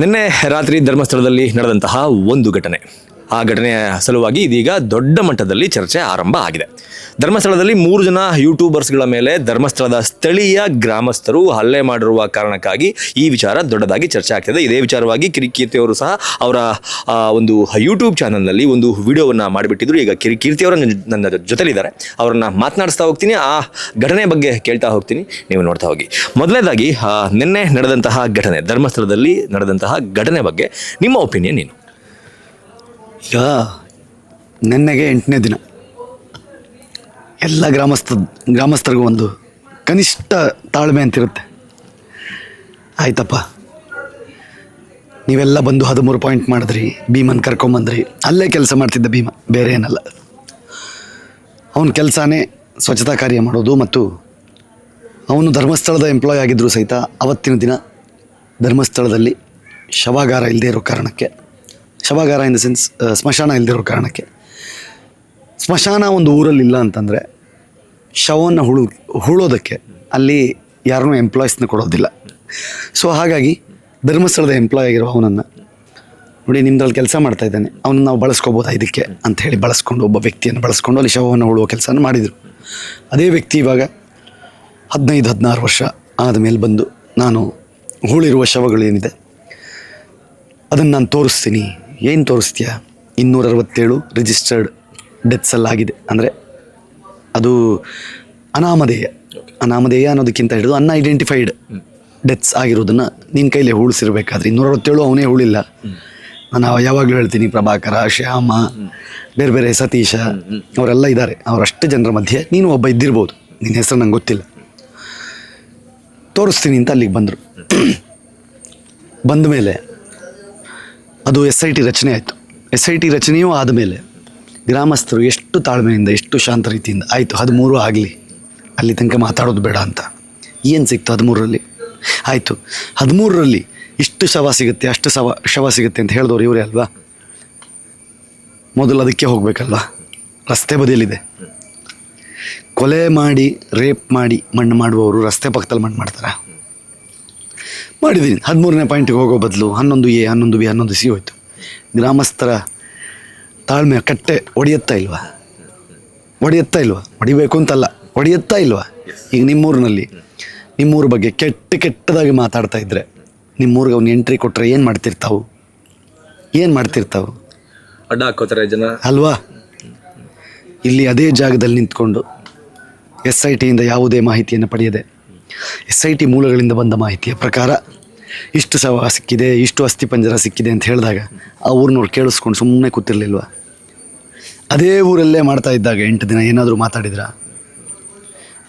ನಿನ್ನೆ ರಾತ್ರಿ ಧರ್ಮಸ್ಥಳದಲ್ಲಿ ನಡೆದಂತಹ ಒಂದು ಘಟನೆ, ಆ ಘಟನೆಯ ಸಲುವಾಗಿ ಇದೀಗ ದೊಡ್ಡ ಮಟ್ಟದಲ್ಲಿ ಚರ್ಚೆ ಆರಂಭ ಆಗಿದೆ. ಧರ್ಮಸ್ಥಳದಲ್ಲಿ 3 ಜನ ಯೂಟ್ಯೂಬರ್ಸ್ಗಳ ಮೇಲೆ ಧರ್ಮಸ್ಥಳದ ಸ್ಥಳೀಯ ಗ್ರಾಮಸ್ಥರು ಹಲ್ಲೆ ಮಾಡಿರುವ ಕಾರಣಕ್ಕಾಗಿ ಈ ವಿಚಾರ ದೊಡ್ಡದಾಗಿ ಚರ್ಚೆ ಆಗ್ತಿದೆ. ಇದೇ ವಿಚಾರವಾಗಿ ಕಿರಿಕೀರ್ತಿ ಅವರು ಸಹ ಅವರ ಒಂದು ಯೂಟ್ಯೂಬ್ ಚಾನಲ್ನಲ್ಲಿ ಒಂದು ವಿಡಿಯೋವನ್ನು ಮಾಡಿಬಿಟ್ಟಿದ್ರು. ಈಗ ಕಿರಿಕೀರ್ತಿ ಅವರು ನನ್ನ ಜೊತೆಲಿದ್ದಾರೆ, ಅವರನ್ನ ಮಾತನಾಡಿಸ್ತಾ ಹೋಗ್ತೀನಿ, ಆ ಘಟನೆ ಬಗ್ಗೆ ಕೇಳ್ತಾ ಹೋಗ್ತೀನಿ, ನೀವು ನೋಡ್ತಾ ಹೋಗಿ. ಮೊದಲನೇದಾಗಿ ನಿನ್ನೆ ನಡೆದಂತಹ ಘಟನೆ, ಧರ್ಮಸ್ಥಳದಲ್ಲಿ ನಡೆದಂತಹ ಘಟನೆ ಬಗ್ಗೆ ನಿಮ್ಮ ಒಪಿನಿಯನ್ ಏನು? ಈಗ ನೆನ್ನೆಗೆ 8ನೇ ದಿನ. ಎಲ್ಲ ಗ್ರಾಮಸ್ಥರಿಗೂ ಒಂದು ಕನಿಷ್ಠ ತಾಳ್ಮೆ ಅಂತಿರುತ್ತೆ. ಆಯ್ತಪ್ಪ, ನೀವೆಲ್ಲ ಬಂದು 13 ಪಾಯಿಂಟ್ ಮಾಡಿದ್ರಿ, ಭೀಮನ್ ಕರ್ಕೊಂಬಂದ್ರಿ. ಅಲ್ಲೇ ಕೆಲಸ ಮಾಡ್ತಿದ್ದ ಭೀಮ, ಬೇರೆ ಏನಲ್ಲ. ಅವನ ಕೆಲಸನೇ ಸ್ವಚ್ಛತಾ ಕಾರ್ಯ ಮಾಡೋದು. ಮತ್ತು ಅವನು ಧರ್ಮಸ್ಥಳದ ಎಂಪ್ಲಾಯ್ ಆಗಿದ್ದರೂ ಸಹಿತ ಅವತ್ತಿನ ದಿನ ಧರ್ಮಸ್ಥಳದಲ್ಲಿ ಶವಾಗಾರ ಇಲ್ಲದೆ ಇರೋ ಕಾರಣಕ್ಕೆ, ಶವಾಗಾರ ಇನ್ ದ ಸೆನ್ಸ್ ಸ್ಮಶಾನ ಇಲ್ಲದಿರೋ ಕಾರಣಕ್ಕೆ, ಸ್ಮಶಾನ ಒಂದು ಊರಲ್ಲಿಲ್ಲ ಅಂತಂದರೆ ಶವವನ್ನು ಹೂಳೋದಕ್ಕೆ ಅಲ್ಲಿ ಯಾರನ್ನೂ ಎಂಪ್ಲಾಯೀಸ್ನ ಕೊಡೋದಿಲ್ಲ. ಸೊ ಹಾಗಾಗಿ ಧರ್ಮಸ್ಥಳದ ಎಂಪ್ಲಾಯ್ ಆಗಿರೋ ಅವನನ್ನು ನೋಡಿ, ನಿಮ್ದ್ರಲ್ಲಿ ಕೆಲಸ ಮಾಡ್ತಾ ಇದ್ದಾನೆ, ಅವನನ್ನು ನಾವು ಬಳಸ್ಕೋಬೋದಾ ಇದಕ್ಕೆ ಅಂತ ಹೇಳಿ ಬಳಸ್ಕೊಂಡು, ಒಬ್ಬ ವ್ಯಕ್ತಿಯನ್ನು ಬಳಸ್ಕೊಂಡು ಅಲ್ಲಿ ಶವವನ್ನು ಹೂಳುವ ಕೆಲಸನ ಮಾಡಿದರು. ಅದೇ ವ್ಯಕ್ತಿ ಇವಾಗ 15-16 ವರ್ಷ ಆದಮೇಲೆ ಬಂದು, ನಾನು ಹೂಳಿರುವ ಶವಗಳೇನಿದೆ ಅದನ್ನು ನಾನು ತೋರಿಸ್ತೀನಿ. ಏನು ತೋರಿಸ್ತೀಯಾ? 267 ರಿಜಿಸ್ಟರ್ಡ್ ಡೆತ್ಸಲ್ಲಾಗಿದೆ. ಅಂದರೆ ಅದು ಅನಾಮಧೇಯ ಅನ್ನೋದಕ್ಕಿಂತ ಹಿಡಿದು ಅನ್ಐಡೆಂಟಿಫೈಡ್ ಡೆತ್ಸ್ ಆಗಿರೋದನ್ನು ನಿನ್ನ ಕೈಲೇ ಹೂಳಿಸಿರ್ಬೇಕಾದ್ರೆ 267 ಅವನೇ ಹೂಳಿಲ್ಲ. ನಾನು ಯಾವಾಗಲೂ ಹೇಳ್ತೀನಿ, ಪ್ರಭಾಕರ, ಶ್ಯಾಮ, ಬೇರೆ ಬೇರೆ ಸತೀಶ ಅವರೆಲ್ಲ ಇದ್ದಾರೆ. ಅವರಷ್ಟು ಜನರ ಮಧ್ಯೆ ನೀನು ಒಬ್ಬ ಇದ್ದಿರ್ಬೋದು, ನಿನ್ನ ಹೆಸರು ನಂಗೆ ಗೊತ್ತಿಲ್ಲ. ತೋರಿಸ್ತೀನಿ ಅಂತ ಅಲ್ಲಿಗೆ ಬಂದರು. ಬಂದ ಮೇಲೆ ಅದು SIT ರಚನೆ ಆಯಿತು. SIT ರಚನೆಯೂ ಆದಮೇಲೆ ಗ್ರಾಮಸ್ಥರು ಎಷ್ಟು ತಾಳ್ಮೆಯಿಂದ, ಎಷ್ಟು ಶಾಂತ ರೀತಿಯಿಂದ, ಆಯಿತು 13 ಆಗಲಿ, ಅಲ್ಲಿ ತನಕ ಮಾತಾಡೋದು ಬೇಡ ಅಂತ. ಏನು ಸಿಕ್ತು 13ರಲ್ಲಿ? ಆಯಿತು 13ರಲ್ಲಿ ಇಷ್ಟು ಶವ ಸಿಗುತ್ತೆ, ಅಷ್ಟು ಶವ ಸಿಗುತ್ತೆ ಅಂತ ಹೇಳಿದವ್ರು ಇವರೇ ಅಲ್ವಾ? ಮೊದಲು ಅದಕ್ಕೆ ಹೋಗಬೇಕಲ್ವಾ? ರಸ್ತೆ ಬದಿಯಲ್ಲಿದೆ. ಕೊಲೆ ಮಾಡಿ, ರೇಪ್ ಮಾಡಿ ಮಣ್ಣು ಮಾಡುವವರು ರಸ್ತೆ ಪಕ್ಕದಲ್ಲಿ ಮಣ್ಣು ಮಾಡ್ತಾರೆ. ಮಾಡಿದ್ದೀನಿ. 13ನೇ ಪಾಯಿಂಟಿಗೆ ಹೋಗೋ ಬದಲು 11A, 11B, 11C ಹೋಯ್ತು. ಗ್ರಾಮಸ್ಥರ ತಾಳ್ಮೆ ಕಟ್ಟೆ ಒಡೆಯುತ್ತಾ ಇಲ್ವಾ? ಹೊಡಿಬೇಕು ಅಂತಲ್ಲ, ಹೊಡೆಯುತ್ತಾ ಇಲ್ವಾ? ಈಗ ನಿಮ್ಮೂರ ಬಗ್ಗೆ ಕೆಟ್ಟದಾಗಿ ಮಾತಾಡ್ತಾ ಇದ್ದರೆ, ನಿಮ್ಮೂರಿಗೆ ಅವ್ನು ಎಂಟ್ರಿ ಕೊಟ್ಟರೆ ಏನು ಮಾಡ್ತಿರ್ತಾವು? ಅಡ್ಡ ಹಾಕೋತಾರೆ ಜನ ಅಲ್ವಾ? ಇಲ್ಲಿ ಅದೇ ಜಾಗದಲ್ಲಿ ನಿಂತ್ಕೊಂಡು SITಯಿಂದ ಯಾವುದೇ ಮಾಹಿತಿಯನ್ನು ಪಡೆಯದೆ, SIT ಮೂಲಗಳಿಂದ ಬಂದ ಮಾಹಿತಿಯ ಪ್ರಕಾರ ಇಷ್ಟು ಶವ ಸಿಕ್ಕಿದೆ, ಇಷ್ಟು ಅಸ್ಥಿಪಂಜರ ಸಿಕ್ಕಿದೆ ಅಂತ ಹೇಳಿದಾಗ ಆ ಊರಿನವ್ರು ಕೇಳಿಸ್ಕೊಂಡು ಸುಮ್ಮನೆ ಕೂತಿರ್ಲಿಲ್ವ? ಅದೇ ಊರಲ್ಲೇ ಮಾಡ್ತಾ ಇದ್ದಾಗ 8 ದಿನ ಏನಾದರೂ ಮಾತಾಡಿದ್ರ?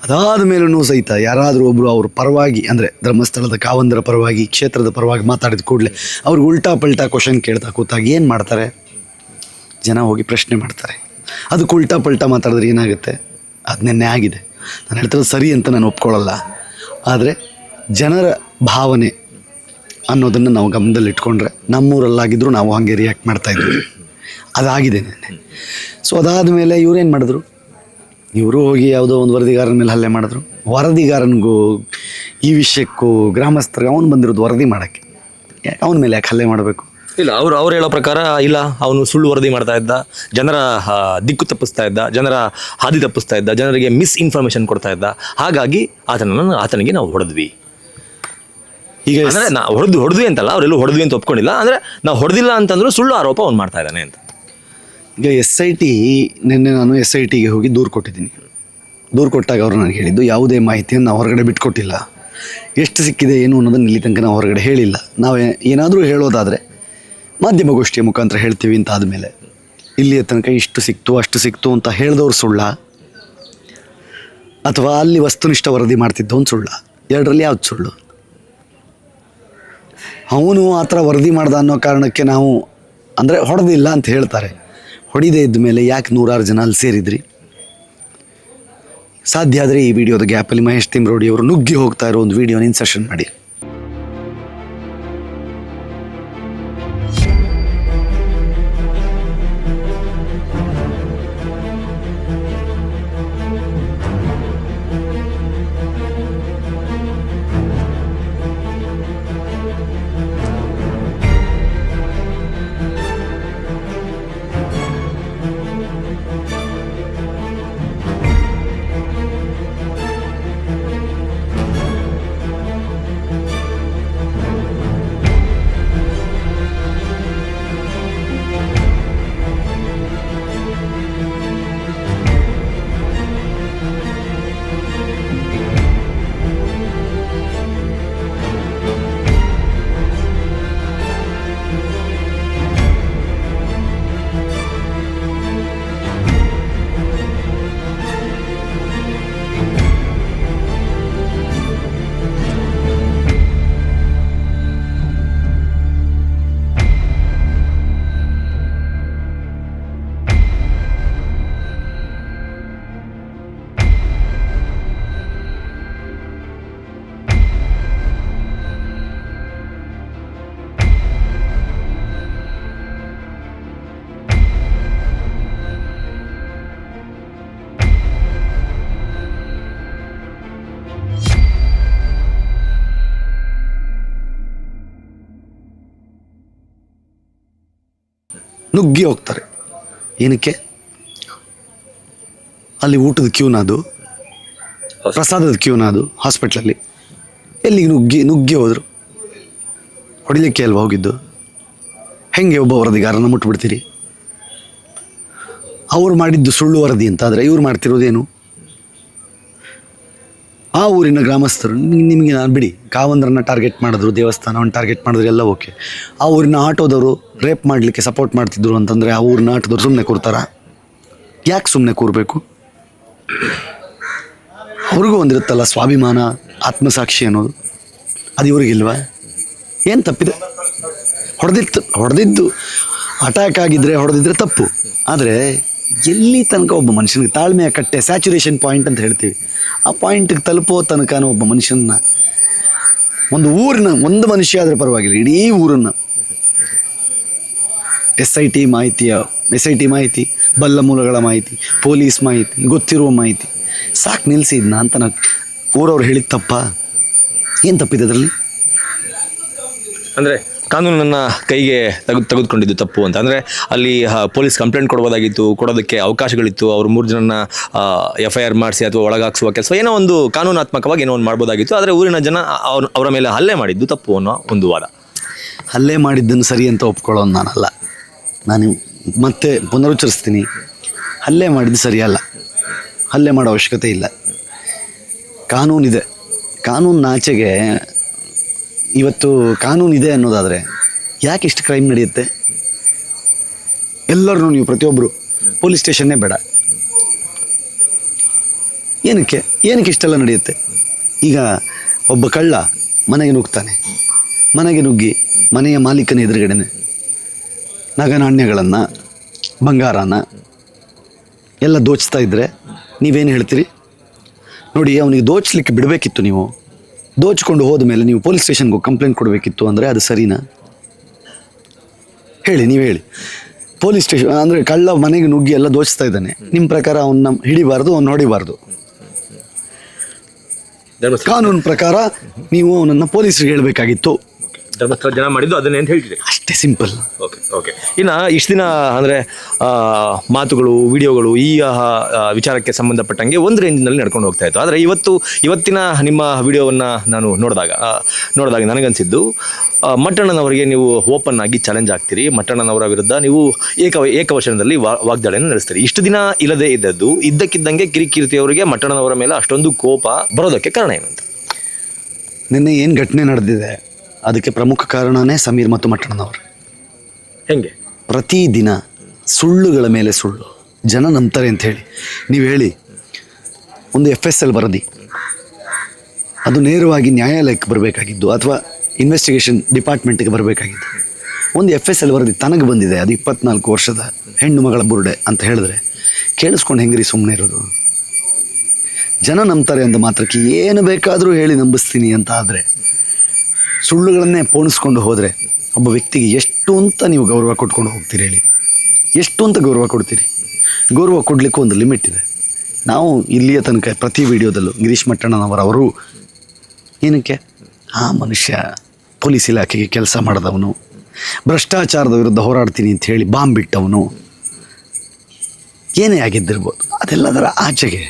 ಅದಾದ ಮೇಲೂ ಸಹಿತ ಯಾರಾದರೂ ಒಬ್ಬರು ಅವ್ರ ಪರವಾಗಿ, ಅಂದರೆ ಧರ್ಮಸ್ಥಳದ ಕಾವಂದರ ಪರವಾಗಿ, ಕ್ಷೇತ್ರದ ಪರವಾಗಿ ಮಾತಾಡಿದ ಕೂಡಲೇ ಅವ್ರಿಗೆ ಉಲ್ಟಾ ಪಲ್ಟಾ ಕ್ವಶನ್ ಕೇಳ್ತಾ ಕೂತಾಗ ಏನು ಮಾಡ್ತಾರೆ? ಜನ ಹೋಗಿ ಪ್ರಶ್ನೆ ಮಾಡ್ತಾರೆ. ಅದಕ್ಕೆ ಉಲ್ಟಾ ಪಲ್ಟಾ ಮಾತಾಡಿದ್ರೆ ಏನಾಗುತ್ತೆ? ಅದು ನೆನ್ನೆ ಆಗಿದೆ. ನಾನು ಹೇಳ್ತಿರೋದು ಸರಿ ಅಂತ ನಾನು ಒಪ್ಕೊಳ್ಳಲ್ಲ, ಆದರೆ ಜನರ ಭಾವನೆ ಅನ್ನೋದನ್ನು ನಾವು ಗಮನದಲ್ಲಿಟ್ಕೊಂಡ್ರೆ, ನಮ್ಮೂರಲ್ಲಾಗಿದ್ದರೂ ನಾವು ಹಾಗೆ ರಿಯಾಕ್ಟ್ ಮಾಡ್ತಾಯಿದ್ವಿ. ಅದಾಗಿದೆ ನೆನ್ನೆ. ಸೊ ಅದಾದ ಮೇಲೆ ಇವರೇನು ಮಾಡಿದ್ರು? ಇವರು ಹೋಗಿ ಯಾವುದೋ ಒಂದು ವರದಿಗಾರನ ಮೇಲೆ ಹಲ್ಲೆ ಮಾಡಿದ್ರು. ವರದಿಗಾರನಿಗೂ ಈ ವಿಷಯಕ್ಕೂ ಗ್ರಾಮಸ್ಥರಿಗೆ ಅವನು ಬಂದಿರೋದು ವರದಿ ಮಾಡೋಕ್ಕೆ, ಅವನ ಮೇಲೆ ಯಾಕೆ ಹಲ್ಲೆ ಮಾಡಬೇಕು? ಇಲ್ಲ, ಅವ್ರು ಹೇಳೋ ಪ್ರಕಾರ ಇಲ್ಲ, ಅವನು ಸುಳ್ಳು ವರದಿ ಮಾಡ್ತಾ ಇದ್ದ, ಜನರ ದಿಕ್ಕು ತಪ್ಪಿಸ್ತಾ ಇದ್ದ, ಜನರ ಹಾದಿ ತಪ್ಪಿಸ್ತಾ ಇದ್ದ, ಜನರಿಗೆ ಮಿಸ್ಇನ್ಫಾರ್ಮೇಷನ್ ಕೊಡ್ತಾ ಇದ್ದ, ಹಾಗಾಗಿ ಆತನಿಗೆ ನಾವು ಹೊಡೆದ್ವಿ. ಈಗ ಅಂದರೆ ನಾವು ಹೊಡೆದ್ವಿ ಅಂತಲ್ಲ, ಅವರೆಲ್ಲೂ ಹೊಡೆದ್ವಿ ಅಂತ ಒಪ್ಕೊಂಡಿಲ್ಲ, ಅಂದರೆ ನಾವು ಹೊಡೆದಿಲ್ಲ ಅಂತಂದ್ರೂ ಸುಳ್ಳು ಆರೋಪ ಅವ್ನು ಮಾಡ್ತಾ ಇದ್ದಾನೆ ಅಂತ. ಈಗ SIT, ನಿನ್ನೆ ನಾನು SITಗೆ ಹೋಗಿ ದೂರು ಕೊಟ್ಟಿದ್ದೀನಿ. ದೂರು ಕೊಟ್ಟಾಗ ಅವರು ನನಗೆ ಹೇಳಿದ್ದು, ಯಾವುದೇ ಮಾಹಿತಿಯನ್ನು ನಾವು ಹೊರಗಡೆ ಬಿಟ್ಕೊಟ್ಟಿಲ್ಲ, ಎಷ್ಟು ಸಿಕ್ಕಿದೆ ಏನು ಅನ್ನೋದನ್ನು ಇಲ್ಲಿ ತನಕ ನಾವು ಹೊರಗಡೆ ಹೇಳಿಲ್ಲ. ನಾವು ಏನಾದರೂ ಹೇಳೋದಾದರೆ ಮಾಧ್ಯಮಗೋಷ್ಠಿಯ ಮುಖಾಂತರ ಹೇಳ್ತೀವಿ ಅಂತ ಆದಮೇಲೆ, ಇಲ್ಲಿಯ ತನಕ ಇಷ್ಟು ಸಿಕ್ತು ಅಷ್ಟು ಸಿಕ್ತು ಅಂತ ಹೇಳಿದವ್ರು ಸುಳ್ಳ, ಅಥವಾ ಅಲ್ಲಿ ವಸ್ತುನಿಷ್ಠ ವರದಿ ಮಾಡ್ತಿದ್ದವನು ಸುಳ್ಳ? ಎರಡರಲ್ಲಿ ಯಾವ್ದು ಸುಳ್ಳು? ಅವನು ಆ ಥರ ವರದಿ ಮಾಡ್ದ ಅನ್ನೋ ಕಾರಣಕ್ಕೆ ನಾವು, ಅಂದರೆ ಹೊಡೆದಿಲ್ಲ ಅಂತ ಹೇಳ್ತಾರೆ. ಹೊಡಿದೇ ಇದ್ದ ಮೇಲೆ ಯಾಕೆ 100 ಜನ ಅಲ್ಲಿ ಸೇರಿದ್ರಿ? ಸಾಧ್ಯ ಆದರೆ ಈ ವಿಡಿಯೋದ ಗ್ಯಾಪಲ್ಲಿ ಮಹೇಶ್ ತಿಮ್ರೋಡಿ ಅವರು ನುಗ್ಗಿ ಹೋಗ್ತಾ ಇರೋ ಒಂದು ವಿಡಿಯೋನ ಇನ್ಸರ್ಷನ್ ಮಾಡಿ. ನುಗ್ಗಿ ಹೋಗ್ತಾರೆ. ಏನಕ್ಕೆ? ಅಲ್ಲಿ ಊಟದ ಕ್ಯೂನದು, ಪ್ರಸಾದದ ಕ್ಯೂನದು ಹಾಸ್ಪಿಟ್ಲಲ್ಲಿ. ಎಲ್ಲಿಗೆ ನುಗ್ಗಿ ಹೋದರು? ಹೊಡಿಲಿಕ್ಕೆ ಅಲ್ವಾ ಹೋಗಿದ್ದು? ಹೆಂಗೆ ಒಬ್ಬ ವರದಿಗಾರನ ಮುಟ್ಬಿಡ್ತೀರಿ? ಅವ್ರು ಮಾಡಿದ್ದು ಸುಳ್ಳು ವರದಿ ಅಂತಾದರೆ ಇವ್ರು ಮಾಡ್ತಿರೋದೇನು? ಆ ಊರಿನ ಗ್ರಾಮಸ್ಥರು ನಿಮಗೆ ನಾನು ಬಿಡಿ, ಕಾವಂದ್ರನ್ನ ಟಾರ್ಗೆಟ್ ಮಾಡಿದ್ರು, ದೇವಸ್ಥಾನವನ್ನು ಟಾರ್ಗೆಟ್ ಮಾಡಿದ್ರು, ಎಲ್ಲ ಓಕೆ. ಆ ಊರಿನ ಆಟೋದವರು ರೇಪ್ ಮಾಡಲಿಕ್ಕೆ ಸಪೋರ್ಟ್ ಮಾಡ್ತಿದ್ರು ಅಂತಂದರೆ ಆ ಊರಿನ ಆಟೋದವ್ರು ಸುಮ್ಮನೆ ಕೂರ್ತಾರ? ಯಾಕೆ ಸುಮ್ಮನೆ ಕೂರಬೇಕು? ಅವ್ರಿಗೂ ಒಂದಿರುತ್ತಲ್ಲ ಸ್ವಾಭಿಮಾನ, ಆತ್ಮಸಾಕ್ಷಿ ಅನ್ನೋದು. ಅದು ಇವ್ರಿಗಿಲ್ವಾ? ಏನು ತಪ್ಪಿದೆ? ಹೊಡೆದಿದ್ದು ಅಟ್ಯಾಕ್ ಆಗಿದ್ದರೆ ಹೊಡೆದಿದ್ರೆ ತಪ್ಪು. ಆದರೆ ಎಲ್ಲಿ ತನಕ ಒಬ್ಬ ಮನುಷ್ಯನಿಗೆ ತಾಳ್ಮೆಯ ಕಟ್ಟೆ, ಸ್ಯಾಚುರೇಷನ್ ಪಾಯಿಂಟ್ ಅಂತ ಹೇಳ್ತೀವಿ, ಆ ಪಾಯಿಂಟಿಗೆ ತಲುಪೋ ತನಕ ಒಬ್ಬ ಮನುಷ್ಯನ, ಒಂದು ಮನುಷ್ಯ ಆದರೆ ಪರವಾಗಿಲ್ಲ, ಇಡೀ ಊರನ್ನು ಎಸ್ ಐ ಟಿ ಮಾಹಿತಿ, ಬಲ್ಲ ಮೂಲಗಳ ಮಾಹಿತಿ, ಪೊಲೀಸ್ ಮಾಹಿತಿ, ಗೊತ್ತಿರುವ ಮಾಹಿತಿ ಸಾಕು ನಿಲ್ಲಿಸಿದ್ನ ಅಂತ ನಾನು ಊರವ್ರು ಹೇಳಿದ ತಪ್ಪ? ಏನು ತಪ್ಪಿದೆ ಅದರಲ್ಲಿ? ಅಂದರೆ ಕಾನೂನನ್ನು ಕೈಗೆ ತೆಗೆದುಕೊಂಡಿದ್ದು ತಪ್ಪು ಅಂತ. ಅಂದರೆ ಅಲ್ಲಿ ಪೊಲೀಸ್ ಕಂಪ್ಲೇಂಟ್ ಕೊಡೋದಕ್ಕೆ ಅವಕಾಶಗಳಿತ್ತು. ಅವರು 3 ಜನನ FIR ಮಾಡಿಸಿ ಅಥವಾ ಒಳಗಾಕ್ಸುವ ಕೆಲಸ, ಏನೋ ಒಂದು ಕಾನೂನಾತ್ಮಕವಾಗಿ ಏನೋ ಒಂದು ಮಾಡ್ಬೋದಾಗಿತ್ತು. ಆದರೆ ಊರಿನ ಜನ ಅವರ ಮೇಲೆ ಹಲ್ಲೆ ಮಾಡಿದ್ದು ತಪ್ಪು ಅನ್ನೋ ಒಂದು ವಾದ. ಹಲ್ಲೆ ಮಾಡಿದ್ದನ್ನು ಸರಿ ಅಂತ ಒಪ್ಕೊಳ್ಳೋದು ನಾನಲ್ಲ. ನಾನು ಮತ್ತೆ ಪುನರುಚ್ಚರಿಸ್ತೀನಿ, ಹಲ್ಲೆ ಮಾಡಿದ್ದು ಸರಿಯಲ್ಲ. ಹಲ್ಲೆ ಮಾಡೋ ಅವಶ್ಯಕತೆ ಇಲ್ಲ. ಕಾನೂನಿದೆ. ಕಾನೂನಾಚೆಗೆ ಇವತ್ತು ಕಾನೂನಿದೆ ಅನ್ನೋದಾದರೆ ಯಾಕೆ ಇಷ್ಟು ಕ್ರೈಮ್ ನಡೆಯುತ್ತೆ? ಎಲ್ಲರೂ ನೀವು ಪ್ರತಿಯೊಬ್ಬರು ಪೊಲೀಸ್ ಸ್ಟೇಷನ್ನೇ ಬೇಡ, ಏನಕ್ಕೆ ಇಷ್ಟೆಲ್ಲ ನಡೆಯುತ್ತೆ? ಈಗ ಒಬ್ಬ ಕಳ್ಳ ಮನೆಗೆ ನುಗ್ತಾನೆ. ಮನೆಗೆ ನುಗ್ಗಿ ಮನೆಯ ಮಾಲೀಕನ ಎದುರುಗಡೆನೆ ನಗನಾಣ್ಯಗಳನ್ನು, ಬಂಗಾರನ ಎಲ್ಲ ದೋಚ್ತಾ ಇದ್ದರೆ ನೀವೇನು ಹೇಳ್ತೀರಿ? ನೋಡಿ, ಅವನಿಗೆ ದೋಚಲಿಕ್ಕೆ ಬಿಡಬೇಕಿತ್ತು. ನೀವು ದೋಚ್ಕೊಂಡು ಹೋದ ಮೇಲೆ ನೀವು ಪೊಲೀಸ್ ಸ್ಟೇಷನ್ಗೆ ಹೋಗಿ ಕಂಪ್ಲೇಂಟ್ ಕೊಡಬೇಕಿತ್ತು. ಅಂದರೆ ಅದು ಸರಿನಾ? ನೀವು ಹೇಳಿ. ಪೊಲೀಸ್ ಸ್ಟೇಷನ್ ಅಂದರೆ ಕಳ್ಳ ಮನೆಗೆ ನುಗ್ಗಿ ಎಲ್ಲ ದೋಚ್ತಾ ಇದ್ದಾನೆ, ನಿಮ್ಮ ಪ್ರಕಾರ ಅವನ್ನ ಹಿಡಿಬಾರ್ದು, ಅವನ್ನ ಹೊಡಿಬಾರ್ದು. ಕಾನೂನು ಪ್ರಕಾರ ನೀವು ಅವನನ್ನು ಪೊಲೀಸರಿಗೆ ಹೇಳಬೇಕಾಗಿತ್ತು. ಧರ್ಮಸ್ಥಳ ಜನ ಮಾಡಿದ್ದು ಅದನ್ನೇ ಅಂತ ಹೇಳ್ತಿದೆ. ಅಷ್ಟೇ, ಸಿಂಪಲ್. ಓಕೆ. ಇನ್ನು ಇಷ್ಟು ದಿನ ಅಂದರೆ ಮಾತುಗಳು, ವಿಡಿಯೋಗಳು ಈ ವಿಚಾರಕ್ಕೆ ಸಂಬಂಧಪಟ್ಟಂಗೆ ಒಂದು ರೇಂಜ್ನಲ್ಲಿ ನಡ್ಕೊಂಡು ಹೋಗ್ತಾ ಇತ್ತು. ಆದರೆ ಇವತ್ತಿನ ನಿಮ್ಮ ವಿಡಿಯೋವನ್ನು ನಾನು ನೋಡಿದಾಗ ನನಗನ್ಸಿದ್ದು, ಮಟ್ಟಣ್ಣನವರಿಗೆ ನೀವು ಓಪನ್ ಆಗಿ ಚಾಲೆಂಜ್ ಆಗ್ತೀರಿ. ಮಟ್ಟಣ್ಣನವರ ವಿರುದ್ಧ ನೀವು ಏಕವಚನದಲ್ಲಿ ವಾಗ್ದಾಳಿಯನ್ನು ನಡೆಸ್ತೀರಿ. ಇಷ್ಟು ದಿನ ಇಲ್ಲದೆ ಇದ್ದದ್ದು ಇದ್ದಕ್ಕಿದ್ದಂಗೆ ಕಿರಿಕೀರ್ತಿ ಅವರಿಗೆ ಮಟ್ಟಣ್ಣನವರ ಮೇಲೆ ಅಷ್ಟೊಂದು ಕೋಪ ಬರೋದಕ್ಕೆ ಕಾರಣ ಏನು ಅಂತ? ನಿನ್ನೆ ಏನು ಘಟನೆ ನಡೆದಿದೆ ಅದಕ್ಕೆ ಪ್ರಮುಖ ಕಾರಣನೇ ಸಮೀರ್ ಮತ್ತು ಮಟ್ಟಣ್ಣನವರು. ಹೆಂಗೆ? ಪ್ರತಿದಿನ ಸುಳ್ಳುಗಳ ಮೇಲೆ ಸುಳ್ಳು, ಜನ ನಂಬ್ತಾರೆ ಅಂತ ಹೇಳಿ ನೀವು ಹೇಳಿ. ಒಂದು FSL ವರದಿ ಅದು ನೇರವಾಗಿ ನ್ಯಾಯಾಲಯಕ್ಕೆ ಬರಬೇಕಾಗಿದ್ದು ಅಥವಾ ಇನ್ವೆಸ್ಟಿಗೇಷನ್ ಡಿಪಾರ್ಟ್ಮೆಂಟಿಗೆ ಬರಬೇಕಾಗಿದ್ದು. ಒಂದು FSL ವರದಿ ತನಗೆ ಬಂದಿದೆ, ಅದು 24 ವರ್ಷದ ಹೆಣ್ಣು ಮಗಳ ಬುರುಡೆ ಅಂತ ಹೇಳಿದ್ರೆ ಕೇಳಿಸ್ಕೊಂಡು ಹೆಂಗ್ರಿ ಸುಮ್ಮನೆ ಇರೋದು? ಜನ ನಂಬ್ತಾರೆ ಅಂತ ಮಾತ್ರಕ್ಕೆ ಏನು ಬೇಕಾದರೂ ಹೇಳಿ ನಂಬಿಸ್ತೀನಿ ಅಂತ ಆದರೆ, ಸುಳ್ಳುಗಳನ್ನೇ ಪೋಣಿಸ್ಕೊಂಡು ಹೋದರೆ ಒಬ್ಬ ವ್ಯಕ್ತಿಗೆ ಎಷ್ಟು ಅಂತ ನೀವು ಗೌರವ ಕೊಟ್ಕೊಂಡು ಹೋಗ್ತೀರಿ ಹೇಳಿ? ಎಷ್ಟು ಅಂತ ಗೌರವ ಕೊಡ್ತೀರಿ? ಗೌರವ ಕೊಡಲಿಕ್ಕೂ ಒಂದು ಲಿಮಿಟ್ ಇದೆ. ನಾವು ಇಲ್ಲಿಯ ತನಕ ಪ್ರತಿ ವಿಡಿಯೋದಲ್ಲೂ ಗಿರೀಶ್ ಮಟ್ಟಣ್ಣನವರು ಏನಕ್ಕೆ ಆ ಮನುಷ್ಯ ಪೊಲೀಸ್ ಇಲಾಖೆಗೆ ಕೆಲಸ ಮಾಡಿದವನು, ಭ್ರಷ್ಟಾಚಾರದ ವಿರುದ್ಧ ಹೋರಾಡ್ತೀನಿ ಅಂತ ಹೇಳಿ ಬಾಂಬ್ ಬಿಟ್ಟವನು, ಏನೇ ಆಗಿದ್ದಿರ್ಬೋದು, ಅದೆಲ್ಲದರ ಆಚೆಗೆ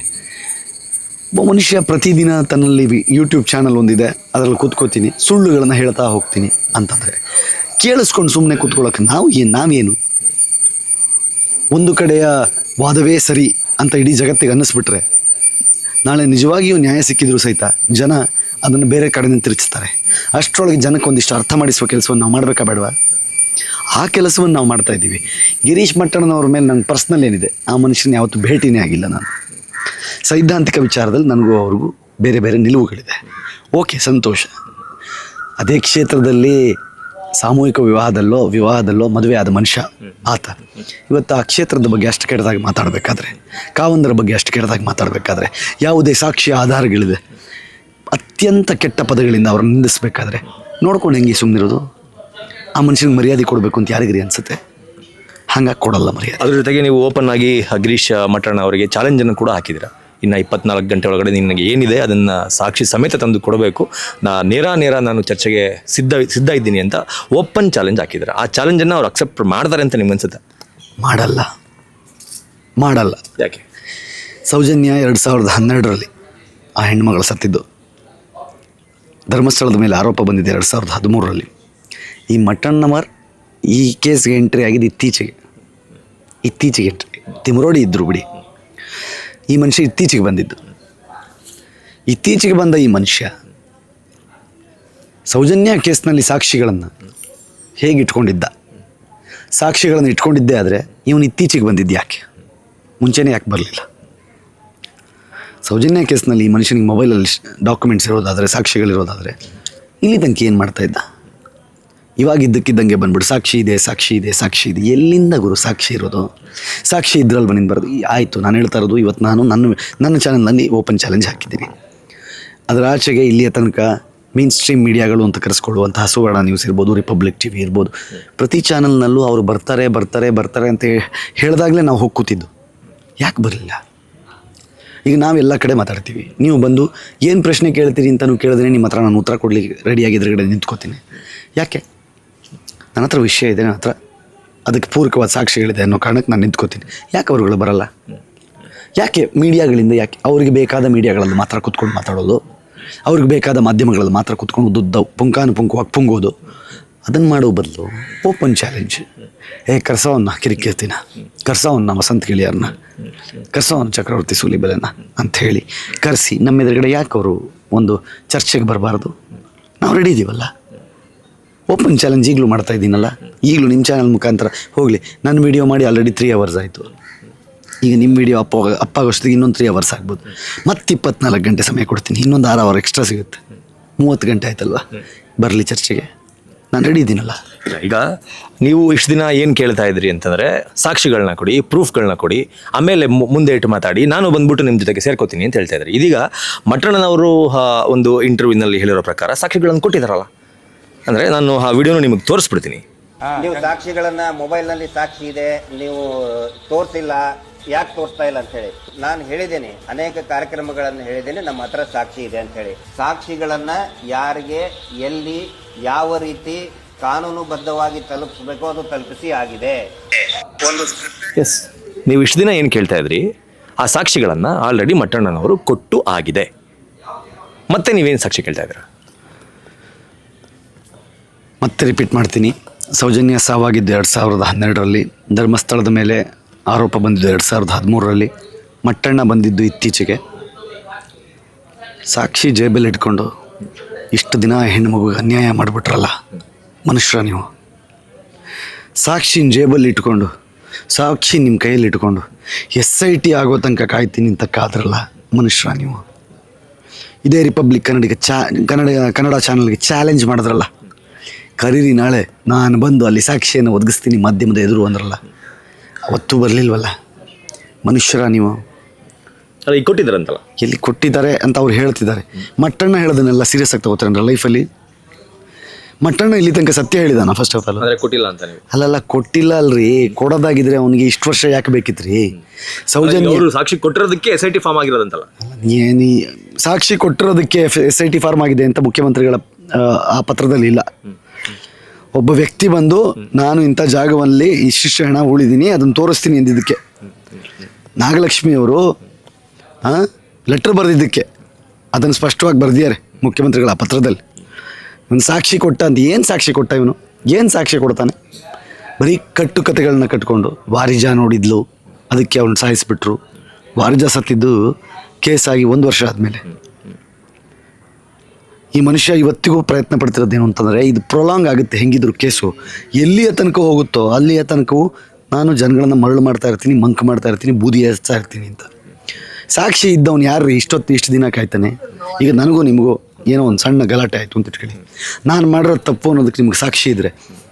ಒಬ್ಬ ಮನುಷ್ಯ ಪ್ರತಿದಿನ ತನ್ನಲ್ಲಿ ಯೂಟ್ಯೂಬ್ ಚಾನಲ್ ಒಂದಿದೆ, ಅದರಲ್ಲಿ ಕೂತ್ಕೋತೀನಿ, ಸುಳ್ಳುಗಳನ್ನು ಹೇಳ್ತಾ ಹೋಗ್ತೀನಿ ಅಂತಂದರೆ ಕೇಳಿಸ್ಕೊಂಡು ಸುಮ್ಮನೆ ಕೂತ್ಕೊಳ್ಳೋಕೆ ನಾವೇನು? ಒಂದು ಕಡೆಯ ವಾದವೇ ಸರಿ ಅಂತ ಇಡೀ ಜಗತ್ತಿಗೆ ಅನ್ನಿಸ್ಬಿಟ್ರೆ ನಾಳೆ ನಿಜವಾಗಿಯೂ ನ್ಯಾಯ ಸಿಕ್ಕಿದ್ರು ಸಹಿತ ಜನ ಅದನ್ನು ಬೇರೆ ಕಡೆಯಿಂದ ತಿರುಗಿಸ್ತಾರೆ. ಅಷ್ಟರೊಳಗೆ ಜನಕ್ಕೆ ಒಂದಿಷ್ಟು ಅರ್ಥ ಮಾಡಿಸುವ ಕೆಲಸವನ್ನು ನಾವು ಮಾಡಬೇಕಾ ಬೇಡವಾ? ಆ ಕೆಲಸವನ್ನು ನಾವು ಮಾಡ್ತಾಯಿದ್ದೀವಿ. ಗಿರೀಶ್ ಮಟ್ಟಣ್ಣನವ್ರ ಮೇಲೆ ನಂಗೆ ಪರ್ಸ್ನಲ್ ಏನಿದೆ, ಆ ಮನುಷ್ಯನ ಯಾವತ್ತೂ ಭೇಟಿನೇ ಆಗಿಲ್ಲ. ನಾನು ಸೈದ್ಧಾಂತಿಕ ವಿಚಾರದಲ್ಲಿ ನನಗೂ ಅವ್ರಿಗೂ ಬೇರೆ ಬೇರೆ ನಿಲುವುಗಳಿದೆ. ಓಕೆ, ಸಂತೋಷ. ಅದೇ ಕ್ಷೇತ್ರದಲ್ಲಿ ಸಾಮೂಹಿಕ ವಿವಾಹದಲ್ಲೋ ಮದುವೆ ಆದ ಮನುಷ್ಯ ಆತ. ಇವತ್ತು ಆ ಕ್ಷೇತ್ರದ ಬಗ್ಗೆ ಅಷ್ಟು ಕೆಟ್ಟದಾಗಿ ಮಾತಾಡಬೇಕಾದ್ರೆ, ಕಾವಂದರ ಬಗ್ಗೆ ಅಷ್ಟು ಕೆಟ್ಟದಾಗಿ ಮಾತಾಡಬೇಕಾದ್ರೆ, ಯಾವುದೇ ಸಾಕ್ಷಿ ಆಧಾರಗಳಿದೆ, ಅತ್ಯಂತ ಕೆಟ್ಟ ಪದಗಳಿಂದ ಅವ್ರನ್ನ ನಿಂದಿಸಬೇಕಾದ್ರೆ ನೋಡ್ಕೊಂಡು ಹೆಂಗೆ ಸುಮ್ಮನಿರೋದು? ಆ ಮನುಷ್ಯನಿಗೆ ಮರ್ಯಾದೆ ಕೊಡಬೇಕು ಅಂತ ಯಾರಿಗ್ರಿ ಅನಿಸುತ್ತೆ? ಹಂಗಾಗಿ ಕೊಡಲ್ಲ ಮರ್ಯಾದೆ. ಅದ್ರ ಜೊತೆಗೆ ನೀವು ಓಪನ್ ಆಗಿ ಗಿರೀಶ್ ಮಟ್ಟಣ್ಣ ಅವರಿಗೆ ಚಾಲೆಂಜನ್ನು ಕೂಡ ಹಾಕಿದ್ದೀರಾ. ಇನ್ನು 24 ಗಂಟೆ ಒಳಗಡೆ ನಿನಗೆ ಏನಿದೆ ಅದನ್ನು ಸಾಕ್ಷಿ ಸಮೇತ ತಂದು ಕೊಡಬೇಕು, ನೇರ ನಾನು ಚರ್ಚೆಗೆ ಸಿದ್ಧ ಇದ್ದೀನಿ ಅಂತ ಓಪನ್ ಚಾಲೆಂಜ್ ಹಾಕಿದ್ದಾರೆ. ಆ ಚಾಲೆಂಜನ್ನು ಅವ್ರು ಅಕ್ಸೆಪ್ಟ್ ಮಾಡ್ತಾರೆ ಅಂತ ನಿಮ್ಗೆ ಅನ್ಸುತ್ತೆ? ಮಾಡಲ್ಲ. ಯಾಕೆ? ಸೌಜನ್ಯ 2012ರಲ್ಲಿ ಆ ಹೆಣ್ಮಗಳು ಸತ್ತಿದ್ದು. ಧರ್ಮಸ್ಥಳದ ಮೇಲೆ ಆರೋಪ ಬಂದಿದೆ 2013ರಲ್ಲಿ. ಈ ಮಟ್ಟಣ್ಣವರ್ ಈ ಕೇಸ್ಗೆ ಎಂಟ್ರಿ ಆಗಿದ್ದು ಇತ್ತೀಚೆಗೆ ಎಂಟ್ರಿ. ತಿಮರೋಡಿ ಇದ್ದರು ಬಿಡಿ, ಈ ಮನುಷ್ಯ ಇತ್ತೀಚೆಗೆ ಬಂದಿದ್ದು. ಇತ್ತೀಚೆಗೆ ಬಂದ ಈ ಮನುಷ್ಯ ಸೌಜನ್ಯ ಕೇಸ್ನಲ್ಲಿ ಸಾಕ್ಷಿಗಳನ್ನು ಹೇಗೆ ಇಟ್ಕೊಂಡಿದ್ದ? ಸಾಕ್ಷಿಗಳನ್ನು ಇಟ್ಕೊಂಡಿದ್ದೇ ಆದರೆ ಇವನು ಇತ್ತೀಚೆಗೆ ಬಂದಿದ್ದು ಯಾಕೆ? ಮುಂಚೆನೇ ಯಾಕೆ ಬರಲಿಲ್ಲ? ಸೌಜನ್ಯ ಕೇಸ್ನಲ್ಲಿ ಈ ಮನುಷ್ಯನಿಗೆ ಮೊಬೈಲಲ್ಲಿ ಡಾಕ್ಯುಮೆಂಟ್ಸ್ ಇರೋದಾದರೆ, ಸಾಕ್ಷಿಗಳಿರೋದಾದರೆ ಇಲ್ಲಿ ತನಕ ಏನು ಮಾಡ್ತಾಯಿದ್ದ? ಇವಾಗ ಇದ್ದಕ್ಕಿದ್ದಂಗೆ ಬಂದ್ಬಿಟ್ಟು ಸಾಕ್ಷಿ ಇದೆ. ಎಲ್ಲಿಂದ ಗುರು ಸಾಕ್ಷಿ ಇರೋದು? ಸಾಕ್ಷಿ ಇದ್ರಲ್ಲಿ ಬಂದು ಬರೋದು. ಆಯಿತು, ನಾನು ಹೇಳ್ತಾ ಇರೋದು ಇವತ್ತು ನಾನು ನನ್ನ ಚಾನಲ್ನಲ್ಲಿ ಓಪನ್ ಚಾಲೆಂಜ್ ಹಾಕಿದ್ದೀನಿ. ಅದರ ಆಚೆಗೆ ಇಲ್ಲಿಯ ತನಕ ಮೇನ್ ಸ್ಟ್ರೀಮ್ ಮೀಡಿಯಾಗಳು ಅಂತ ಕರೆಸ್ಕೊಳ್ಳುವಂತಹ ಸುವರ್ಣ ನ್ಯೂಸ್ ಇರ್ಬೋದು, ರಿಪಬ್ಲಿಕ್ ಟಿವಿ ಇರ್ಬೋದು, ಪ್ರತಿ ಚಾನಲ್ನಲ್ಲೂ ಅವರು ಬರ್ತಾರೆ ಅಂತ ಹೇಳಿದಾಗಲೇ ನಾವು ಹೋಗಿ ಕೂತಿದ್ದು. ಯಾಕೆ ಬರಲಿಲ್ಲ? ಈಗ ನಾವೆಲ್ಲ ಕಡೆ ಮಾತಾಡ್ತೀವಿ, ನೀವು ಬಂದು ಏನು ಪ್ರಶ್ನೆ ಕೇಳ್ತೀರಿ ಅಂತಲೂ ಕೇಳಿದ್ರೆ ನಿಮ್ಮ ಹತ್ರ ನಾನು ಉತ್ತರ ಕೊಡಲಿಕ್ಕೆ ರೆಡಿಯಾಗಿ ಎದುರುಗಡೆ ನಿಂತ್ಕೋತೀನಿ. ಯಾಕೆ? ನನ್ನ ಹತ್ರ ವಿಷಯ ಇದೆ, ನನ್ನ ಹತ್ರ ಅದಕ್ಕೆ ಪೂರಕವಾದ ಸಾಕ್ಷಿಗಳಿದೆ ಅನ್ನೋ ಕಾರಣಕ್ಕೆ ನಾನು ನಿಂತ್ಕೋತೀನಿ. ಯಾಕೆ ಅವರುಗಳು ಬರಲ್ಲ? ಯಾಕೆ ಮೀಡಿಯಾಗಳಿಂದ ಯಾಕೆ ಅವ್ರಿಗೆ ಬೇಕಾದ ಮೀಡಿಯಾಗಳಲ್ಲಿ ಮಾತ್ರ ಕೂತ್ಕೊಂಡು ಮಾತಾಡೋದು, ಅವ್ರಿಗೆ ಬೇಕಾದ ಮಾಧ್ಯಮಗಳಲ್ಲಿ ಮಾತ್ರ ಕೂತ್ಕೊಂಡು ದುಡ್ಡು ಪುಂಖಾನುಪುಂಖವಾಗಿ ಪುಂಗೋದು? ಅದನ್ನು ಮಾಡೋ ಬದಲು ಓಪನ್ ಚಾಲೆಂಜ್, ಕರ್ಸವನ್ನ ಕಿರಿಕಿರ್ತಿನ, ಕರ್ಸವನ್ನ ವಸಂತ ಗಿಳಿಯರನ್ನ, ಕರ್ಸವನ್ನ ಚಕ್ರವರ್ತಿ ಸೂಲಿಬೆಲೆನ ಅಂಥೇಳಿ ಕರೆಸಿ ನಮ್ಮ ಎದುರುಗಡೆ ಯಾಕೆ ಅವರು ಒಂದು ಚರ್ಚೆಗೆ ಬರಬಾರ್ದು? ನಾವು ರೆಡಿ ಇದ್ದೀವಲ್ಲ. ಓಪನ್ ಚಾಲೆಂಜ್ ಈಗಲೂ ಮಾಡ್ತಾ ಇದ್ದೀನಲ್ಲ, ಈಗಲೂ ನಿಮ್ಮ ಚಾನಲ್ ಮುಖಾಂತರ ಹೋಗಲಿ. ನನ್ನ ವೀಡಿಯೋ ಮಾಡಿ ಆಲ್ರೆಡಿ 3 hours ಆಯಿತು. ಈಗ ನಿಮ್ಮ ವೀಡಿಯೋ ಅಪ್ಪಾಗೋಷ್ಟಿಗೆ ಇನ್ನೊಂದು 3 hours ಆಗ್ಬೋದು. ಮತ್ತೆ 24 ಗಂಟೆ ಸಮಯ ಕೊಡ್ತೀನಿ, ಇನ್ನೊಂದು 6 hour ಎಕ್ಸ್ಟ್ರಾ ಸಿಗುತ್ತೆ. 30 ಗಂಟೆ ಆಯ್ತಲ್ವ? ಬರಲಿ ಚರ್ಚೆಗೆ, ನಾನು ರೆಡಿ ಇದ್ದೀನಲ್ಲ. ಈಗ ನೀವು ಇಷ್ಟು ದಿನ ಏನು ಕೇಳ್ತಾ ಇದ್ರಿ ಅಂತಂದರೆ ಸಾಕ್ಷಿಗಳನ್ನ ಕೊಡಿ, ಪ್ರೂಫ್ಗಳನ್ನ ಕೊಡಿ, ಆಮೇಲೆ ಮುಂದೆ ಇಟ್ಟು ಮಾತಾಡಿ, ನಾನು ಬಂದ್ಬಿಟ್ಟು ನಿಮ್ಮ ಜೊತೆಗೆ ಸೇರ್ಕೋತೀನಿ ಅಂತ ಹೇಳ್ತಾ ಇದ್ರಿ. ಇದೀಗ ಮಟ್ಟಣ್ಣನವರು ಒಂದು ಇಂಟರ್ವ್ಯೂನಲ್ಲಿ ಹೇಳಿರೋ ಪ್ರಕಾರ ಸಾಕ್ಷಿಗಳನ್ನು ಕೊಟ್ಟಿದ್ದಾರಲ್ಲ, ಅಂದರೆ ನಾನು ಆ ವಿಡಿಯೋನ ನಿಮಗೆ ತೋರಿಸ್ಬಿಡ್ತೀನಿ. ನೀವು ಸಾಕ್ಷಿಗಳನ್ನ ಮೊಬೈಲ್ನಲ್ಲಿ ಸಾಕ್ಷಿ ಇದೆ, ನೀವು ತೋರಿಸಿಲ್ಲ, ಯಾಕೆ ತೋರಿಸ್ತಾ ಇಲ್ಲ ಅಂತ ಹೇಳಿ ನಾನು ಹೇಳಿದ್ದೇನೆ. ಅನೇಕ ಕಾರ್ಯಕ್ರಮಗಳನ್ನು ಹೇಳಿದ್ದೇನೆ, ನಮ್ಮ ಹತ್ರ ಸಾಕ್ಷಿ ಇದೆ ಅಂತ ಹೇಳಿ. ಸಾಕ್ಷಿಗಳನ್ನ ಯಾರಿಗೆ, ಎಲ್ಲಿ, ಯಾವ ರೀತಿ ಕಾನೂನುಬದ್ಧವಾಗಿ ತಲುಪಿಸಬೇಕು ಅದು ತಲುಪಿಸಿ ಆಗಿದೆ. ಎಸ್, ನೀವು ಇಷ್ಟು ದಿನ ಏನು ಕೇಳ್ತಾ ಇದ್ರಿ, ಆ ಸಾಕ್ಷಿಗಳನ್ನು ಆಲ್ರೆಡಿ ಮಟ್ಟಣ್ಣನವರು ಕೊಟ್ಟು ಆಗಿದೆ. ಮತ್ತೆ ನೀವೇನು ಸಾಕ್ಷಿ ಕೇಳ್ತಾ ಇದ್ದೀರಾ? ಮತ್ತೆ ರಿಪೀಟ್ ಮಾಡ್ತೀನಿ, ಸೌಜನ್ಯ ಸಾವಾಗಿದ್ದು 2012ರಲ್ಲಿ, ಧರ್ಮಸ್ಥಳದ ಮೇಲೆ ಆರೋಪ ಬಂದಿದ್ದು 2013ರಲ್ಲಿ, ಮಟ್ಟಣ್ಣ ಬಂದಿದ್ದು ಇತ್ತೀಚೆಗೆ. ಸಾಕ್ಷಿ ಜೇಬಲ್ಲಿ ಇಟ್ಕೊಂಡು ಇಷ್ಟು ದಿನ ಹೆಣ್ಣು ಮಗುಗೆ ಅನ್ಯಾಯ ಮಾಡಿಬಿಟ್ರಲ್ಲ ಮನುಷ್ಯರ ನೀವು. ಸಾಕ್ಷಿನ ಜೇಬಲ್ಲಿ ಇಟ್ಕೊಂಡು, ಸಾಕ್ಷಿ ನಿಮ್ಮ ಕೈಯಲ್ಲಿ ಇಟ್ಕೊಂಡು SIT ಆಗೋ ತನಕ ಕಾಯ್ತೀನಿ ಅಂತ ಕಾದ್ರಲ್ಲ ಮನುಷ್ಯರ ನೀವು. ಇದೇ ರಿಪಬ್ಲಿಕ್ ಕನ್ನಡ ಚಾನಲ್ಗೆ ಚಾಲೆಂಜ್ ಮಾಡಿದ್ರಲ್ಲ, ಕರೀರಿ ನಾಳೆ ನಾನು ಬಂದು ಅಲ್ಲಿ ಸಾಕ್ಷಿಯನ್ನು ಒದಗಿಸ್ತೀನಿ ಮಾಧ್ಯಮದ ಎದುರು ಅಂದ್ರಲ್ಲ, ಅವತ್ತೂ ಬರಲಿಲ್ವಲ್ಲ ಮನುಷ್ಯರ ನೀವು. ಅಲ್ಲ, ಈಗ ಕೊಟ್ಟಿದ್ದಾರಂತಲ್ಲ, ಎಲ್ಲಿ ಕೊಟ್ಟಿದ್ದಾರೆ ಅಂತ ಅವ್ರು ಹೇಳ್ತಿದ್ದಾರೆ. ಮಟ್ಟಣ್ಣ ಹೇಳೋದನ್ನೆಲ್ಲ ಸೀರಿಯಸ್ ಆಗಿ ತಗೋತಾರೆ ಲೈಫಲ್ಲಿ. ಮಟ್ಟಣ್ಣ ಇಲ್ಲಿ ತನಕ ಸತ್ಯ ಹೇಳಿದಾನ? ಫಸ್ಟ್ ಆಫ್ ಆಲ್ ಕೊಟ್ಟಿಲ್ಲ ಅಂತ ನೀವು? ಅಲ್ಲಲ್ಲ, ಕೊಟ್ಟಿಲ್ಲ ಅಲ್ರಿ. ಕೊಡೋದಾಗಿದ್ರೆ ಅವನಿಗೆ ಇಷ್ಟು ವರ್ಷ ಯಾಕೆ ಬೇಕಿತ್ರಿ? ಸೌಜನ್ಯ ಸಾಕ್ಷಿ ಕೊಟ್ಟಿರೋದಕ್ಕೆ SIT ಫಾರ್ಮ್ ಆಗಿರೋದಂತಲ್ಲ. ಏನು ಸಾಕ್ಷಿ ಕೊಟ್ಟಿರೋದಕ್ಕೆ SIT ಫಾರ್ಮ್ ಆಗಿದೆ ಅಂತ ಮುಖ್ಯಮಂತ್ರಿಗಳ ಆ ಪತ್ರದಲ್ಲಿ ಇಲ್ಲ. ಒಬ್ಬ ವ್ಯಕ್ತಿ ಬಂದು ನಾನು ಇಂಥ ಜಾಗದಲ್ಲಿ ಇಷ್ಟಿಷ್ಟು ಹಣ ಉಳಿದೀನಿ ಅದನ್ನು ತೋರಿಸ್ತೀನಿ ಎಂದಿದ್ದಕ್ಕೆ ನಾಗಲಕ್ಷ್ಮಿ ಅವರು ಲೆಟ್ರ್ ಬರೆದಿದ್ದಕ್ಕೆ ಅದನ್ನು ಸ್ಪಷ್ಟವಾಗಿ ಬರೆದಿದ್ದಾರೆ ಮುಖ್ಯಮಂತ್ರಿಗಳ ಪತ್ರದಲ್ಲಿ. ಇವನು ಸಾಕ್ಷಿ ಕೊಟ್ಟ ಅಂತ. ಏನು ಸಾಕ್ಷಿ ಕೊಟ್ಟ ಇವನು? ಏನು ಸಾಕ್ಷಿ ಕೊಡ್ತಾನೆ? ಬರೀ ಕಟ್ಟುಕತೆಗಳನ್ನ ಕಟ್ಕೊಂಡು ವಾರಿಜ ನೋಡಿದ್ಲು, ಅದಕ್ಕೆ ಅವನು ಸಾಯಿಸಿಬಿಟ್ರು. ವಾರಿಜ ಸತ್ತಿದ್ದು ಕೇಸಾಗಿ 1 ವರ್ಷ ಆದಮೇಲೆ. ಈ ಮನುಷ್ಯ ಇವತ್ತಿಗೂ ಪ್ರಯತ್ನ ಪಡ್ತಿರೋದೇನು ಅಂತಂದರೆ, ಇದು ಪ್ರೊಲಾಂಗ್ ಆಗುತ್ತೆ ಹೆಂಗಿದ್ರು ಕೇಸು. ಎಲ್ಲಿಯ ತನಕ ಹೋಗುತ್ತೋ ಅಲ್ಲಿಯ ತನಕವೂ ನಾನು ಜನಗಳನ್ನು ಮರಳು ಮಾಡ್ತಾ ಇರ್ತೀನಿ, ಮಂಕ್ ಮಾಡ್ತಾ ಇರ್ತೀನಿ, ಬೂದಿ ಹಚ್ತಾ ಇರ್ತೀನಿ ಅಂತ. ಸಾಕ್ಷಿ ಇದ್ದವನು ಯಾರು ಇಷ್ಟು ದಿನ ಕಾಯ್ತಾನೆ? ಈಗ ನನಗೂ ನಿಮಗೂ ಏನೋ ಒಂದು ಸಣ್ಣ ಗಲಾಟೆ ಆಯಿತು ಅಂತ ಇಟ್ಕೊಳ್ಳಿ, ನಾನು ಮಾಡಿರೋದು ತಪ್ಪು ಅನ್ನೋದಕ್ಕೆ ನಿಮ್ಗೆ ಸಾಕ್ಷಿ ಇದ್ದರೆ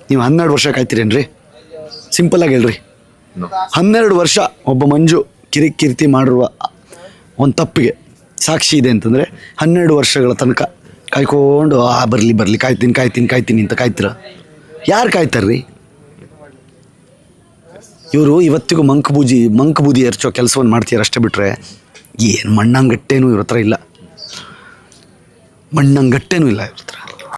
ನೀವು 12 ವರ್ಷ ಕಾಯ್ತೀರೇನ್ರಿ? ಸಿಂಪಲ್ಲಾಗಿ ಹೇಳ್ರಿ. 12 ವರ್ಷ ಒಬ್ಬ ಮಂಜು ಕಿರಿಕೀರ್ತಿ ಮಾಡಿರುವ ಒಂದು ತಪ್ಪಿಗೆ ಸಾಕ್ಷಿ ಇದೆ ಅಂತಂದರೆ 12 ವರ್ಷಗಳ ತನಕ ಕಾಯ್ಕೊಂಡು ಬರಲಿ ಕಾಯ್ತೀನಿ ಅಂತ ಕಾಯ್ತೀರ? ಯಾರು ಕಾಯ್ತಾರ್ರಿ? ಇವರು ಇವತ್ತಿಗೂ ಮಂಕ್ ಬೂದಿ ಎರಚೋ ಕೆಲಸವನ್ನು ಮಾಡ್ತೀರ ಅಷ್ಟೇ ಬಿಟ್ಟರೆ ಏನು ಮಣ್ಣಂಗಟ್ಟೇನೂ ಇವ್ರ ಹತ್ರ ಇಲ್ಲ. ಮಣ್ಣಂಗಟ್ಟೇನೂ ಇಲ್ಲ ಇವ್ರ ಹತ್ರ.